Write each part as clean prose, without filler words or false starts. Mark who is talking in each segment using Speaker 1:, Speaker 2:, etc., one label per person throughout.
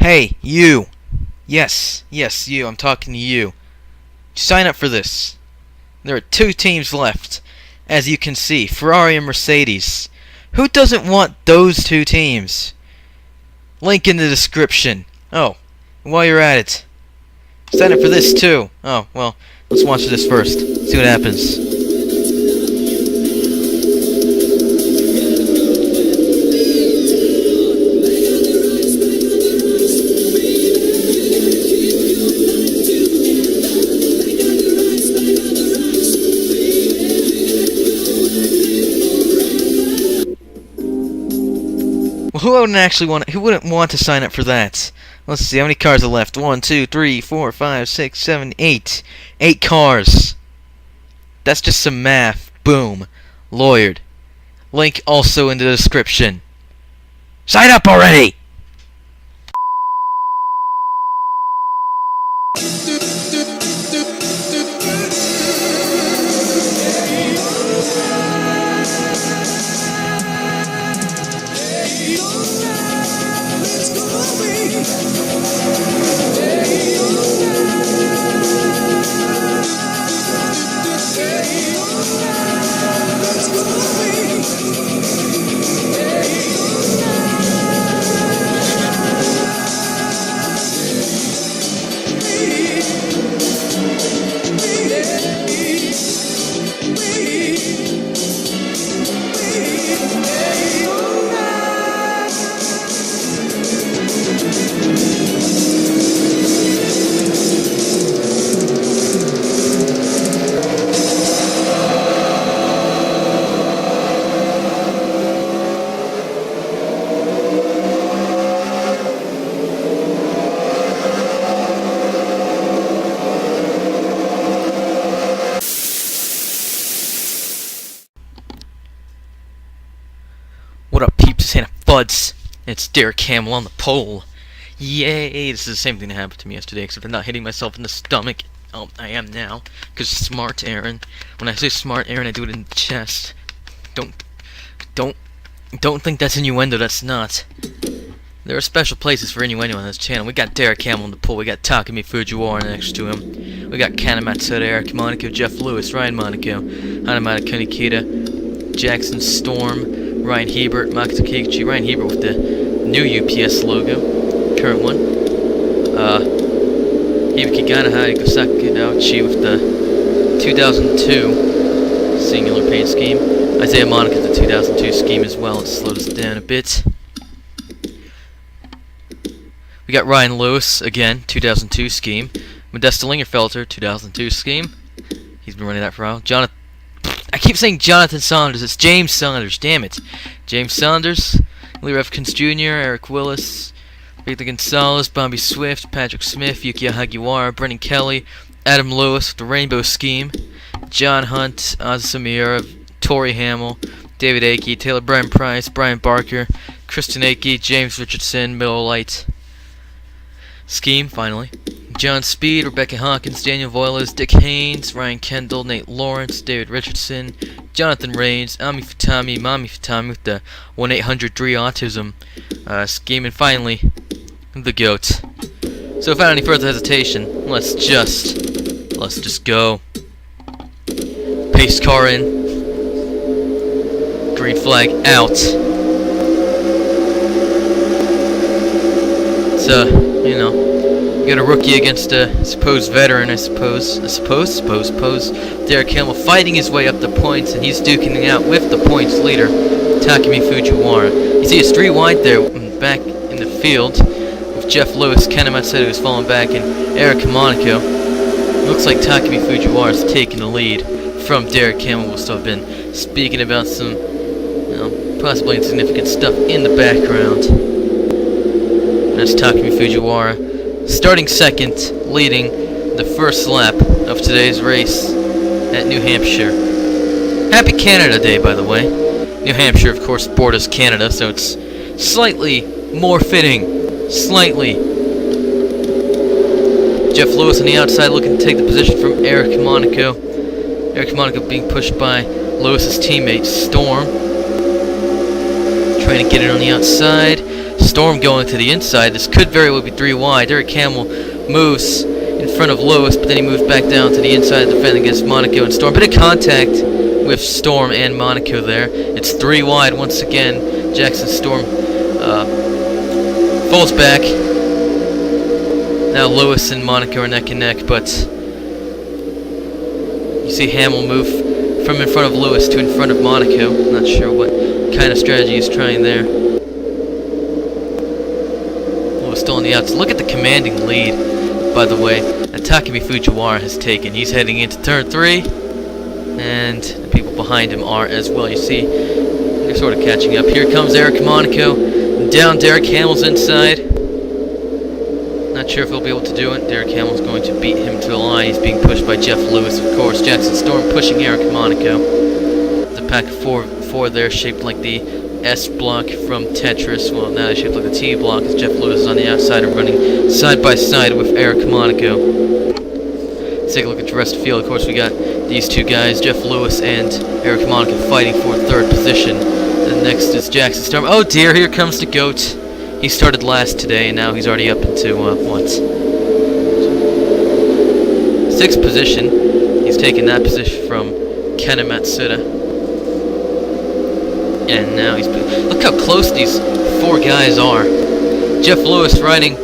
Speaker 1: Hey, you! Yes, you, I'm talking to you. Sign up for this. There are 2 teams left. As you can see, Ferrari and Mercedes. Who doesn't want those 2 teams? Link in the description. Oh, while you're at it, sign up for this too. Oh, well, let's watch this first. See what happens. Well, who wouldn't want to sign up for that? Let's see, how many cars are left? 1, 2, 3, 4, 5, 6, 7, 8. 8 cars. That's just some math. Boom. Lawyered. Link also in the description. Sign up already! What up, peeps? Hannah Fuds. It's Derek Hamill on the pole. Yay! This is the same thing that happened to me yesterday, except I'm not hitting myself in the stomach. Oh, I am now. Because smart Aaron. When I say smart Aaron, I do it in the chest. Don't think that's innuendo. That's not. There are special places for innuendo on this channel. We got Derek Hamill on the pole. We got Takumi Fujiwara next to him. We got Kanamatsuda, Eric Monaco, Jeff Lewis, Ryan Monaco, Hanamata Kunikita, Jackson Storm, Ryan Hebert, Makoto Kikichi, Ryan Hebert with the new UPS logo, current one. Hibiki Ganahari Kosaki Naochi with the 2002 singular paint scheme. Isaiah Monaco with the 2002 scheme as well. Let's slow this down a bit. We got Ryan Lewis, again, 2002 scheme. Modesta Lingerfelter, 2002 scheme. He's been running that for a while. I keep saying Jonathan Saunders. It's James Saunders. Damn it. James Saunders, Lee Refkins Jr., Eric Willis, Victor Gonzalez, Bobby Swift, Patrick Smith, Yukiya Hagiwara, Brennan Kelly, Adam Lewis with the Rainbow Scheme, John Hunt, Azusa Miura, Tori Hamill, David Akey, Taylor Brian Price, Brian Barker, Kristen Akey, James Richardson, Middle Light Scheme, finally. John Speed, Rebecca Hawkins, Daniel Voyles, Dick Haynes, Ryan Kendall, Nate Lawrence, David Richardson, Jonathan Rains, Ami Futami, Mami Futami with the 1-800-3-Autism scheme, and finally, the GOAT. So without any further hesitation, let's just go. Pace car in. Green flag out. It's you know, we got a rookie against a supposed veteran, I suppose. Derek Hamill fighting his way up the points, and he's duking it out with the points leader, Takumi Fujiwara. You see a street wide there, back in the field, with Jeff Lewis, Kanamatsuda who's falling back, and Eric Monaco. Looks like Takumi Fujiwara's taking the lead from Derek Hamill. We'll still have been speaking about some, possibly insignificant stuff in the background. That's Takumi Fujiwara. Starting second, leading the first lap of today's race at New Hampshire. Happy Canada Day, by the way. New Hampshire, of course, borders Canada, so it's slightly more fitting. Slightly. Jeff Lewis on the outside looking to take the position from Eric Monaco. Eric Monaco being pushed by Lewis's teammate, Storm. Trying to get it on the outside. Storm going to the inside. This could very well be 3 wide. Derek Hamill moves in front of Lewis, but then he moves back down to the inside to defend against Monaco and Storm. Bit of contact with Storm and Monaco there. It's 3 wide once again. Jackson Storm falls back. Now Lewis and Monaco are neck and neck, but you see Hamill move from in front of Lewis to in front of Monaco. Not sure what kind of strategy he's trying there. Lewis still on the outs. Look at the commanding lead, by the way, that Takumi Fujiwara has taken. He's heading into turn 3, and the people behind him are as well. You see, they're sort of catching up. Here comes Eric Monaco. Down Derek Hamill's inside. Not sure if he'll be able to do it. Derek Hamill's going to beat him to the line. He's being pushed by Jeff Lewis, of course. Jackson Storm pushing Eric Monaco. The pack of four there, shaped like the S block from Tetris. Well, now they're shaped like the T block, as Jeff Lewis is on the outside and running side by side with Eric Monaco. Let's take a look at the rest of the field. Of course, we got these two guys, Jeff Lewis and Eric Monaco, fighting for 3rd position. And next is Jackson Storm. Oh dear, here comes the GOAT. He started last today, and now he's already up into, 6th position. He's taken that position from Kena Matsuda. And now he's... Look how close these 4 guys are. Jeff Lewis riding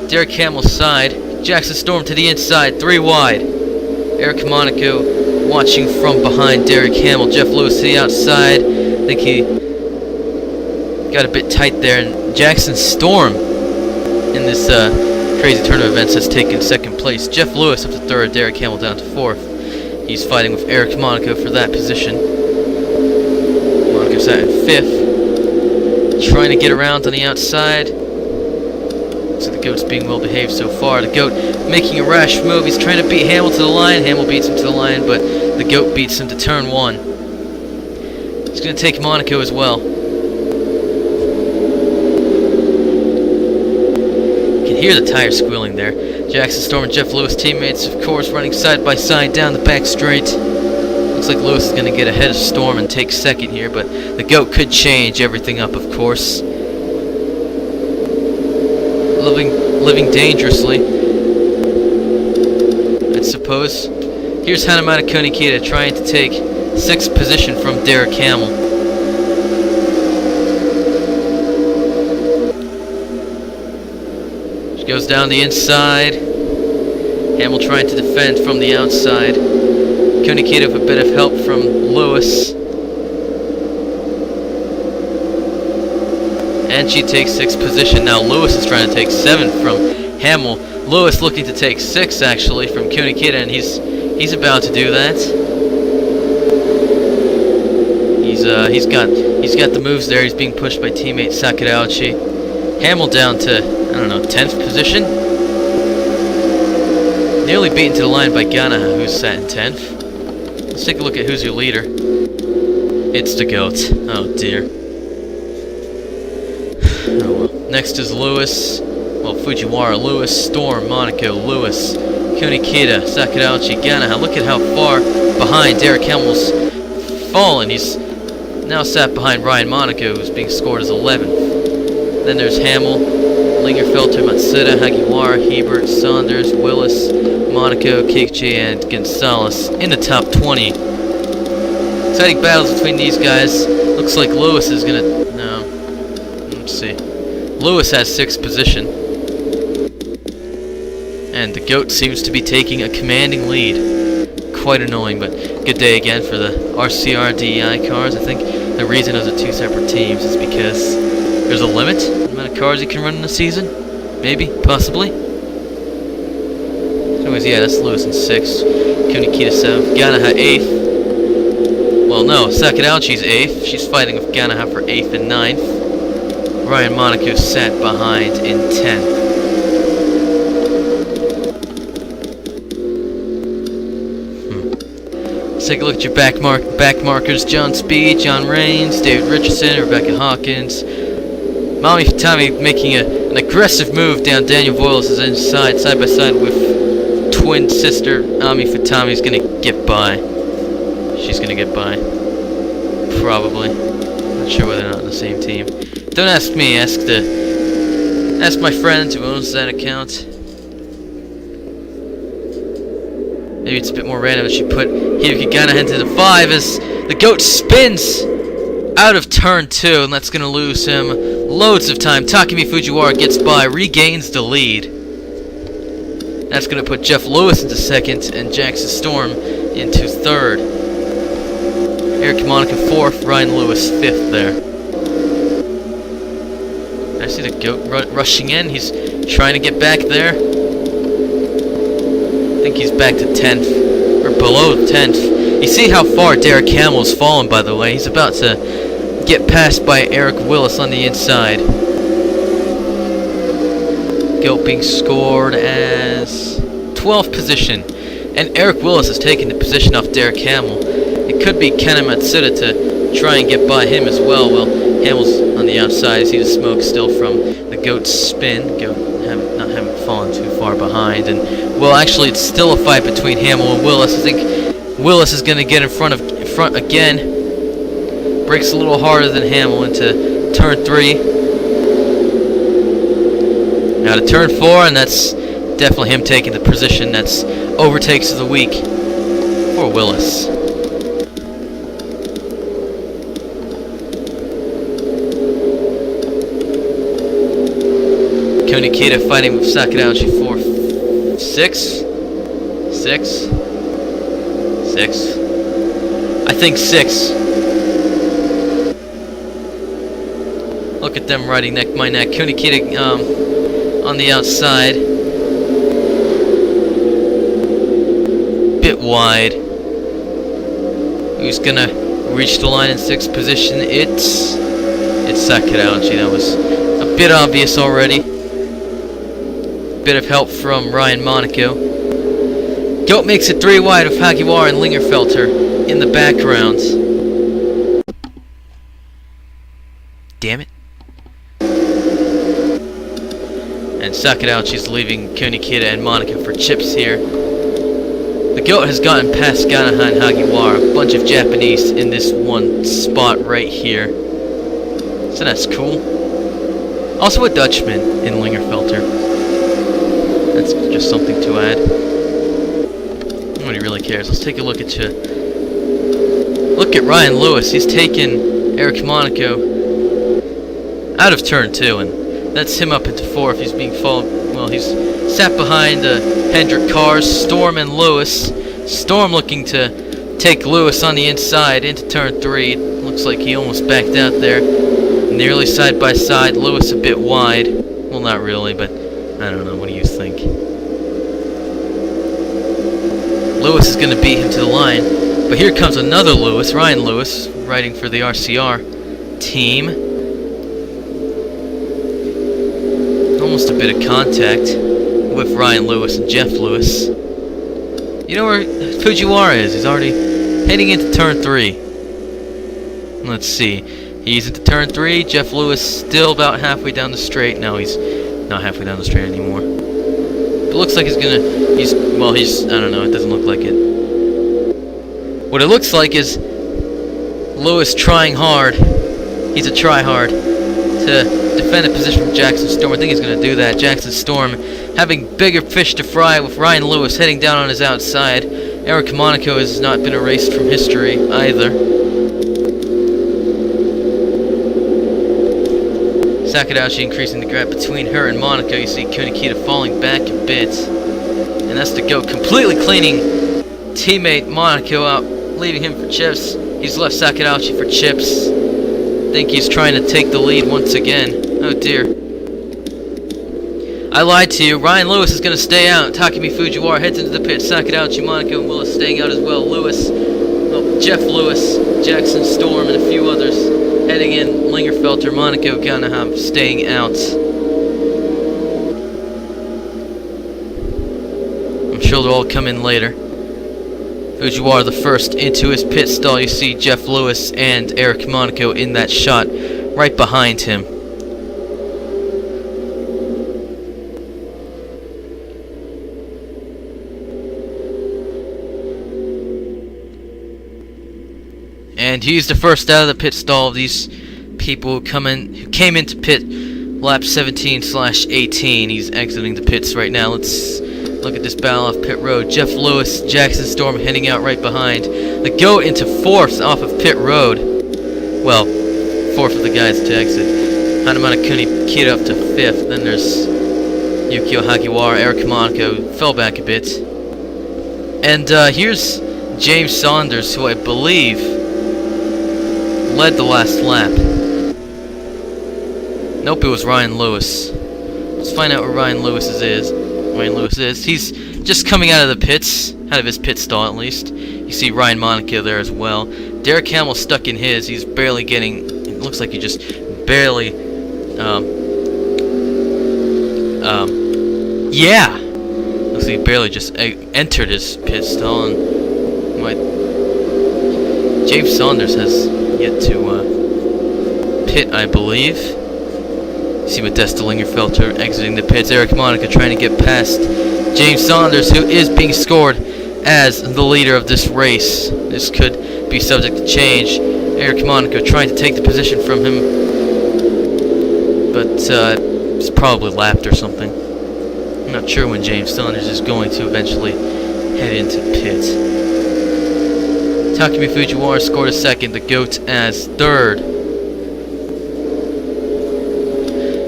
Speaker 1: Derek Hamill's side. Jackson Storm to the inside, 3 wide. Eric Monaco watching from behind Derek Hamill. Jeff Lewis to the outside. I think he got a bit tight there, and Jackson Storm in this crazy turn of events has taken 2nd place. Jeff Lewis up to 3rd, Derek Hamill down to 4th. He's fighting with Eric Monaco for that position. Monaco's at in 5th. Trying to get around on the outside. So the GOAT's being well behaved so far. The GOAT making a rash move. He's trying to beat Hamill to the line. Hamill beats him to the line, but the GOAT beats him to turn 1. He's going to take Monaco as well. Hear the tires squealing there. Jackson Storm and Jeff Lewis, teammates, of course, running side by side down the back straight. Looks like Lewis is going to get ahead of Storm and take 2nd here, but the GOAT could change everything up, of course. Living dangerously, I suppose. Here's Hanamata Konikita trying to take 6th position from Derek Hamill. Goes down the inside. Hamill trying to defend from the outside. Konikita with a bit of help from Lewis. And she takes 6th position. Now Lewis is trying to take 7th from Hamill. Lewis looking to take 6th actually from Konikita, and he's about to do that. He's got the moves there. He's being pushed by teammate Sakurauchi. Hamill down to, I don't know, 10th position? Nearly beaten to the line by Ganaha, who's sat in 10th. Let's take a look at who's your leader. It's the GOAT. Oh dear. Oh well. Next is Lewis. Well, Fujiwara, Lewis, Storm, Monaco, Lewis, Konikita, Sakurauchi, Ganaha. Look at how far behind Derek Hamill's fallen. He's now sat behind Ryan Monaco, who's being scored as 11th. Then there's Hamill, Lingerfelter, Matsuda, Hagiwara, Hebert, Saunders, Willis, Monaco, Kikchi, and Gonzalez in the top 20. Exciting battles between these guys. Looks like Lewis is gonna... No. Let's see. Lewis has 6th position. And the GOAT seems to be taking a commanding lead. Quite annoying, but good day again for the RCR DEI cars. I think the reason those are 2 separate teams is because there's a limit to the amount of cars you can run in a season. Maybe, possibly. Anyways, yeah, that's Lewis in 6th. Konikita 7th. Ganaha 8th. Well, no, Sakurauchi's 8th. She's fighting with Ganaha for 8th and 9th. Ryan Monaco sat behind in 10th. Let's take a look at your back markers. John Speed, John Raines, David Richardson, Rebecca Hawkins. Mami Futami making an aggressive move down Daniel Voyles' inside, side by side with twin sister Ami Futami's gonna get by. She's gonna get by. Probably. Not sure whether or not on the same team. Don't ask me, ask the That's my friend who owns that account. Maybe it's a bit more random. I should put Hiragana into the 5 as the goat spins out of turn 2, and that's going to lose him loads of time. Takumi Fujiwara gets by, regains the lead. That's going to put Jeff Lewis into 2nd and Jackson Storm into 3rd. Eric Monaco 4th, Ryan Lewis 5th there. I see the goat rushing in. He's trying to get back there. I think he's back to 10th, or below 10th. You see how far Derek Hamill's fallen, by the way. He's about to get passed by Eric Willis on the inside. Goat being scored as 12th position. And Eric Willis has taken the position off Derek Hamill. It could be Kenna Matsuda to try and get by him as well. Well, Hamill's on the outside. You see the smoke still from the goat's spin. Goat not having fallen too far behind. And well, actually, it's still a fight between Hamill and Willis. I think Willis is going to get in front again. Breaks a little harder than Hamill into turn 3. Now to turn 4, and that's definitely him taking the position. That's overtakes of the week for Willis. Konikita fighting with Sakadauchi for 6. I think 6. Look at them riding neck by neck. Konikita on the outside. Bit wide. Who's gonna reach the line in 6th position? It's Sakadauchi. That was a bit obvious already. Bit of help from Ryan Monaco. Goat makes it 3 wide with Hagiwara and Lingerfelter in the background. Damn it. And Sakadauchi's leaving Konikita and Monaco for chips here. The goat has gotten past Ganaha and Hagiwara. A bunch of Japanese in this one spot right here. So that's cool. Also a Dutchman in Lingerfelter. That's just something to add. Nobody really cares. Let's take a look at you. Look at Ryan Lewis. He's taken Eric Monaco out of turn 2, and that's him up into 4 if he's being followed. Well, he's sat behind Hendrick cars, Storm and Lewis. Storm looking to take Lewis on the inside into turn 3. Looks like he almost backed out there. Nearly side by side. Lewis a bit wide. Well, not really, but I don't know. What do you think? Lewis is going to beat him to the line. But here comes another Lewis, Ryan Lewis, riding for the RCR team. Almost a bit of contact with Ryan Lewis and Jeff Lewis. You know where Fujiwara is? He's already heading into turn 3. Let's see. He's into turn 3. Jeff Lewis still about halfway down the straight. No, he's not halfway down the straight anymore. It looks like I don't know, it doesn't look like it. What it looks like is Lewis trying hard. He's a try-hard to defend a position from Jackson Storm. I think he's going to do that. Jackson Storm having bigger fish to fry with Ryan Lewis heading down on his outside. Eric Monaco has not been erased from history either. Sakadauchi increasing the gap between her and Monaco. You see Konikita falling back a bit. And that's the goat completely cleaning teammate Monaco out, leaving him for chips. He's left Sakadauchi for chips. I think he's trying to take the lead once again. Oh dear. I lied to you. Ryan Lewis is going to stay out. Takumi Fujiwara heads into the pit. Sakadauchi, Monaco, and Willis staying out as well. Lewis, Jeff Lewis, Jackson Storm, and a few others heading in. Lingerfelter, Monaco, Ganaham staying out. I'm sure they'll all come in later. Fujiwara the first into his pit stall. You see Jeff Lewis and Eric Monaco in that shot right behind him. And he's the first out of the pit stall of these people who came into pit lap 17/18. He's exiting the pits right now. Let's look at this battle off pit road. Jeff Lewis, Jackson Storm heading out right behind. The GOAT into 4th off of pit road. Well, 4th of the guys to exit. Hanamana Kuni keyed up to 5th. Then there's Yukio Hagiwara. Eric Monaco fell back a bit. And here's James Saunders, who I believe led the last lap. Nope, it was Ryan Lewis. Let's find out where Ryan Lewis is. He's just coming out of the pits, out of his pit stall at least. You see Ryan Monaco there as well. Derek Hamill stuck in his. He's barely getting. It looks like he just barely. Yeah. Looks like he barely just entered his pit stall. And James Saunders has yet to pit, I believe. See Modesta Lingerfelter exiting the pits. Eric Monaco trying to get past James Saunders, who is being scored as the leader of this race. This could be subject to change. Eric Monaco trying to take the position from him, but he's probably lapped or something. I'm not sure when James Saunders is going to eventually head into pit. Takumi Fujiwara scored a 2nd, the GOAT as 3rd.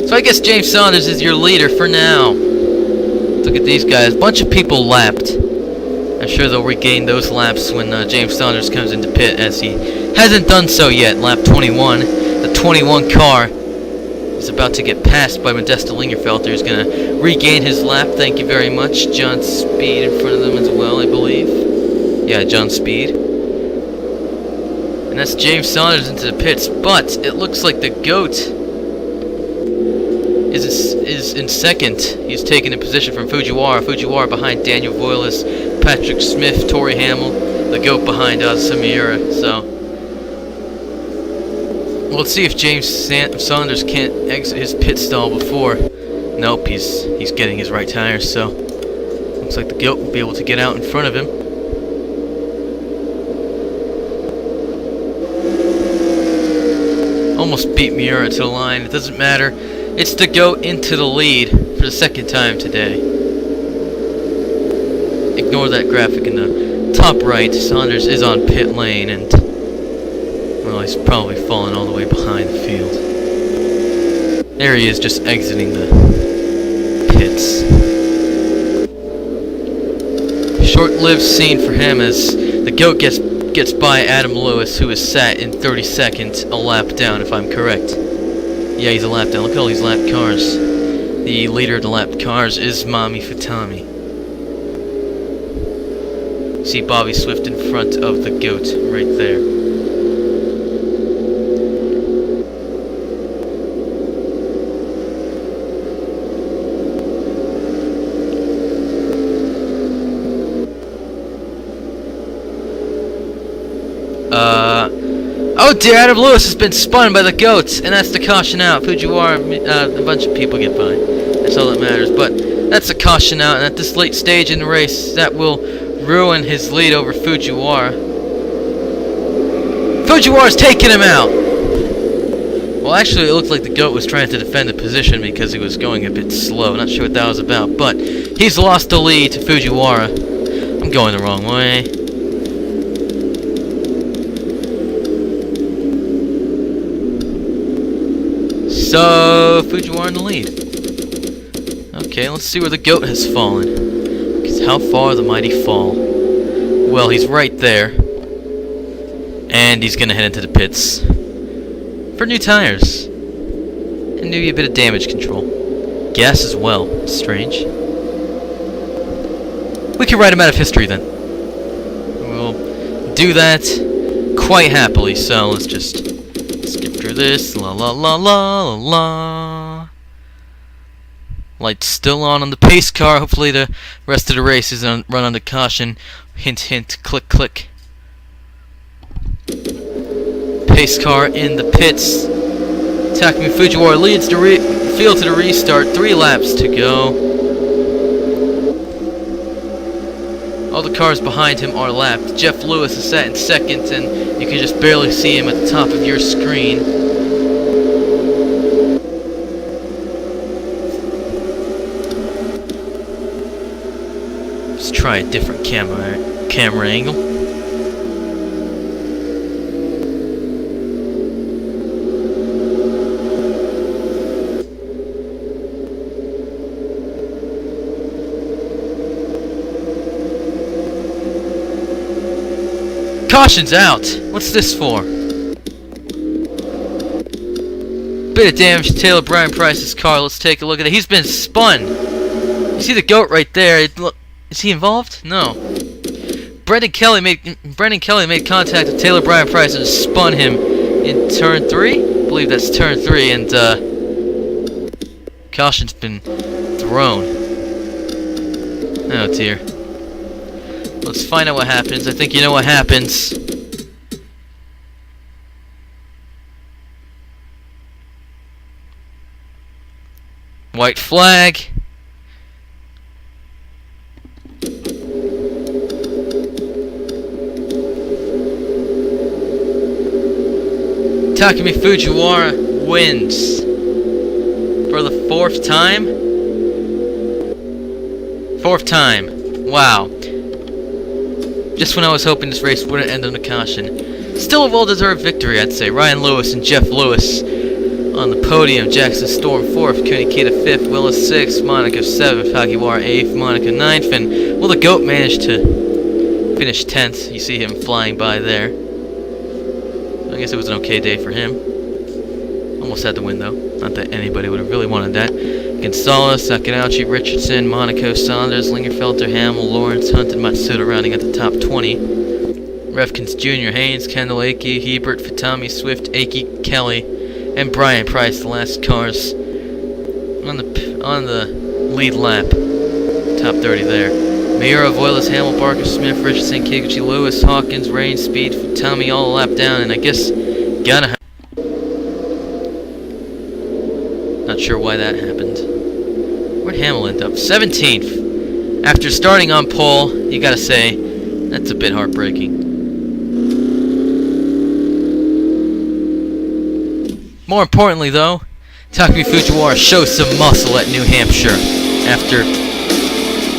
Speaker 1: So I guess James Saunders is your leader for now. Look at these guys. A bunch of people lapped. I'm sure they'll regain those laps when James Saunders comes into pit, as he hasn't done so yet. Lap 21. The 21 car is about to get passed by Modesta Lingerfelter. He's going to regain his lap. Thank you very much. John Speed in front of them as well, I believe. Yeah, John Speed. And that's James Saunders into the pits. But it looks like the GOAT is in 2nd. He's taking a position from Fujiwara. Fujiwara behind Daniel Voyles, Patrick Smith, Tori Hamill, the GOAT behind Miura. So let's see if James Saunders can't exit his pit stall before. Nope, he's getting his right tires. So looks like the GOAT will be able to get out in front of him. Almost beat Miura to the line. It doesn't matter. It's the GOAT into the lead for the 2nd time today. Ignore that graphic in the top right. Saunders is on pit lane, and well, he's probably fallen all the way behind the field. There he is, just exiting the pits. Short-lived scene for him as the GOAT gets by Adam Lewis, who is sat in 32nd, a lap down, if I'm correct. Yeah, he's a lap down. Look at all these lap cars. The leader of the lap cars is Mami Futami. See Bobby Swift in front of the GOAT right there. Oh dear, Adam Lewis has been spun by the GOAT, and that's the caution out. Fujiwara, a bunch of people get by. That's all that matters. But that's a caution out, and at this late stage in the race, that will ruin his lead over Fujiwara. Fujiwara's taking him out! Well, actually, it looked like the GOAT was trying to defend the position because he was going a bit slow. Not sure what that was about, but he's lost the lead to Fujiwara. I'm going the wrong way. So, Fujiwara in the lead. Okay, let's see where the GOAT has fallen. Because how far the mighty fall? Well, he's right there. And he's going to head into the pits for new tires. And maybe a bit of damage control. Gas as well. Strange. We can write him out of history then. We'll do that quite happily, so let's just skip through this. La la la la la la. Lights still on the pace car. Hopefully the rest of the race is run under caution. Hint hint, click click. Pace car in the pits. Takumi Fujiwara leads the field to the restart. 3 laps to go. All the cars behind him are lapped. Jeff Lewis is sat in 2nd, and you can just barely see him at the top of your screen. Let's try a different camera angle. Caution's out! What's this for? Bit of damage to Taylor Brian Price's car. Let's take a look at it. He's been spun! You see the goat right there? Is he involved? No. Brendan Kelly made contact with Taylor Brian Price and spun him in turn 3? I believe that's turn 3, and caution's been thrown. Oh dear. Let's find out what happens. I think you know what happens. White flag. Takumi Fujiwara wins for the 4th time. 4th time. Wow. Just when I was hoping this race wouldn't end on a caution. Still a well-deserved victory, I'd say. Ryan Lewis and Jeff Lewis on the podium. Jackson Storm 4th, Kunikita 5th, Willis 6th, Monacos 7th, Fujiwara 8th, Monaco 9th, and well, the GOAT managed to finish 10th. You see him flying by there. I guess it was an okay day for him. Almost had to win, though. Not that anybody would have really wanted that. Gonzalez, Sakinauchi, Richardson, Monaco, Saunders, Lingerfelter, Hamill, Lawrence, Hunt, and Matsuda rounding at the top 20. Refkins Jr., Haynes, Kendall, Akey, Hebert, Futami, Swift, Akey, Kelly, and Brian Price, the last cars on the lead lap. Top 30 there. Miura, Voyles, Hamill, Barker, Smith, Richardson, Kikuchi, Lewis, Hawkins, Rain, Speed, Futami, all a lap down, and I guess gotta have. Not sure why that happened. Where'd Hamill end up? 17th. After starting on pole, you gotta say, that's a bit heartbreaking. More importantly, though, Takumi Fujiwara shows some muscle at New Hampshire after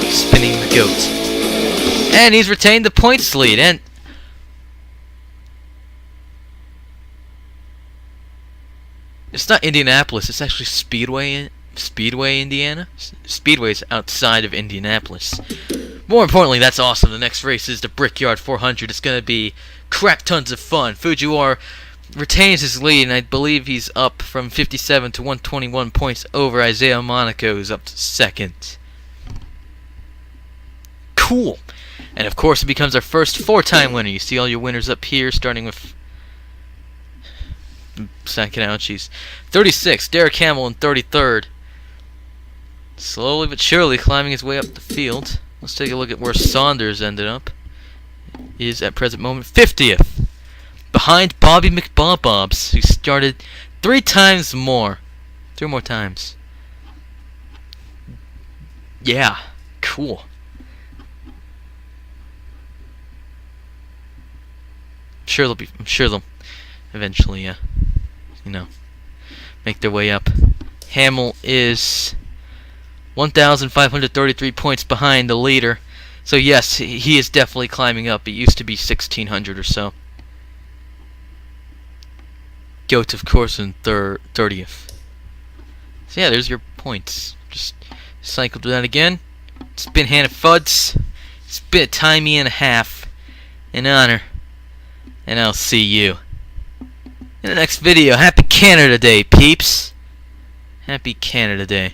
Speaker 1: spinning the goat. And he's retained the points lead, and it's not Indianapolis, it's actually Speedway, Indiana. Speedway's outside of Indianapolis. More importantly, that's awesome. The next race is the Brickyard 400. It's going to be crap tons of fun. Fujiwara retains his lead, and I believe he's up from 57 to 121 points over Isaiah Monaco, who's up to 2nd. Cool. And of course, it becomes our first 4-time winner. You see all your winners up here, starting with Sakinauchi's 36, Derek Hamill in 33rd. Slowly but surely climbing his way up the field. Let's take a look at where Saunders ended up. He is at present moment 50th. Behind Bobby McBobs, who started 3 times more. 3 more times. Yeah, cool. I'm sure they'll eventually, make their way up. Hamill is 1,533 points behind the leader. So yes, he is definitely climbing up. It used to be 1,600 or so. Goat, of course, in 30th. So yeah, there's your points. Just cycle through that again. Spin Hannah Fuds. Spin a timey and a half. In honor. And I'll see you in the next video. Happy Canada Day, peeps. Happy Canada Day.